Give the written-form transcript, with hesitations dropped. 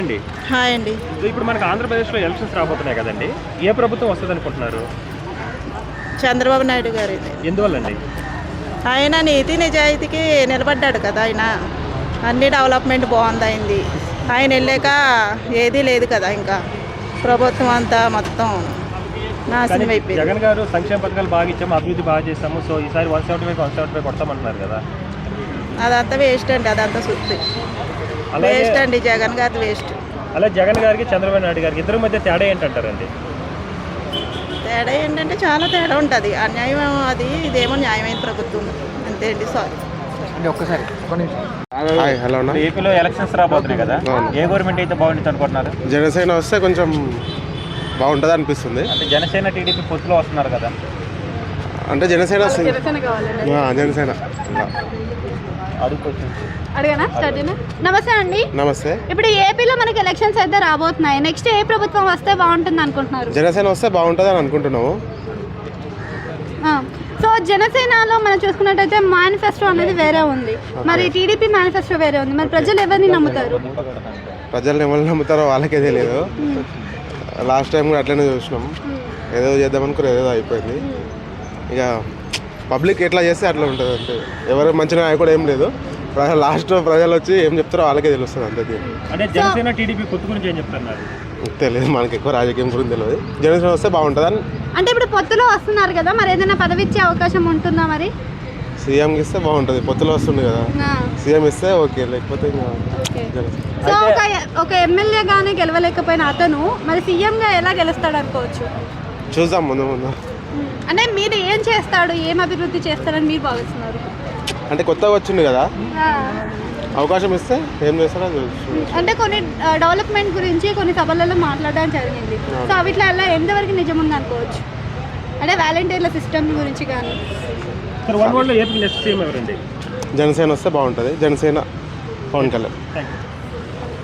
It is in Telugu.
అండి హాయ్ అండి. ఇప్పుడు మనకు ఆంధ్రప్రదేశ్లో ఎలక్షన్స్ రాబోతున్నాయి కదండి. ఏ ప్రభుత్వం వస్తుంది అనుకుంటున్నారు? చంద్రబాబు నాయుడు గారు ఎందువల్లండి? ఆయన నీతి నిజాయితీకి నిలబడ్డాడు కదా. ఆయన అన్ని డెవలప్మెంట్ బాగుంది అయింది. ఆయన వెళ్ళాక ఏదీ లేదు కదా. ఇంకా ప్రభుత్వం అంతా మొత్తం నాశనం అయిపోయింది. జగన్ గారు సంక్షేమ పథకాలు బాగా ఇచ్చాము, అభివృద్ధి బాగా చేస్తాము, సో ఈసారి 175 కొడతామంటున్నారు కదా. అదంతా వేస్ట్ అండి. అదంతా సుత్తి వేస్ట్ అండి. జగన్ గారి వేస్ట్. అలా జగన్ గారికి చంద్రబాబు నాయుడు గారికి ఇద్దరి మధ్య తేడా ఏంటంటారండి? తేడా ఏంటంటే చాలా తేడా ఉంటుంది. అన్యాయం అది, ఇదేమో న్యాయమైన ప్రభుత్వం అంతే అండి. సారీ ఒక్కసారి హలో అన్న. ఏపీలో ఎలక్షన్స్ రాబోతున్నాయి కదా, ఏ గవర్నమెంట్ అయితే బాగుంటుంది అనుకుంటున్నారు? జనసేన వస్తే కొంచెం బాగుంటుంది అనిపిస్తుంది. అంటే జనసేన టీడీపీ పొత్తులో వస్తున్నారు కదా. అంటే జనసేన జనసేన నమస్తే అండి. నమస్తే. ఇప్పుడు ఏపీలో మనకి ఎలక్షన్స్ అయితే రాబోతున్నాయి. నెక్స్ట్ ఏ ప్రభుత్వం వస్తే బాగుంటుంది అనుకుంటున్నారు? జనసేన వస్తే బాగుంటుంది అని అనుకుంటున్నాము. సో జనసేనలో మనం చూసుకున్నట్టయితే మేనిఫెస్టో అనేది వేరే ఉంది, మరి టీడీపీ మేనిఫెస్టో వేరే ఉంది. మరి ప్రజలు ఎవరిని నమ్ముతారు? ప్రజలు ఎవరిని నమ్ముతారో వాళ్ళకే తెలియదు. లాస్ట్ టైం కూడా అట్లనే చూసినాం. ఏదో చేద్దామనుకుని ఏదో అయిపోయింది. ఇక పబ్లిక్ ఎట్లా చేస్తే అట్లా ఉంటుంది అంతే. ఎవరు మంచి నాయకుడు ఏం లేదు. లాస్ట్ ప్రజలు వచ్చి ఏం చెప్తారో వాళ్ళకే తెలుస్తుంది అంతే. అంటే జనసేన టీడీపీ పొత్తు గురించి ఏం చెప్తున్నారు? తెలియదు, మనకి ఎక్కువ రాజకీయం గురించి తెలియదు. జనసేన వస్తే బాగుంటుంది అని. అంటే ఇప్పుడు పొత్తులో వస్తున్నారు కదా, మరి ఏదైనా పదవి ఇచ్చే అవకాశం ఉంటుందా? మరి సీఎంకి ఇస్తే బాగుంటుంది. పొత్తులో వస్తుంది కదా, సీఎం ఇస్తే ఓకే, లేకపోతే సో ఒక ఎమ్మెల్యేగానే గెలవలేకపోయిన అతను మరి సీఎంగా ఎలా గెలుస్తాడు అనుకోవచ్చు? చూద్దాం ముందు ముందు. అంటే మీరు ఏం చేస్తాడు, ఏం అభివృద్ధి చేస్తారని మీరు భావిస్తున్నారు? అంటే కొత్తగా వచ్చింది కదా, అవకాశం ఇస్తే ఏం చేస్తారో అంటే కొన్ని డెవలప్మెంట్ గురించి కొన్ని సభలలో మాట్లాడడం జరిగింది. సో అవిట్లా ఎలా ఎంతవరకు నిజముంది అనుకోవచ్చు? అంటే వాలంటీర్ల సిస్టమ్ గురించి కానీ. ఏపీ నెక్స్ట్ సీఎం ఎవరండి? జనసేన వస్తే బాగుంటుంది. జనసేన పవన్ కళ్యాణ్. Thank you.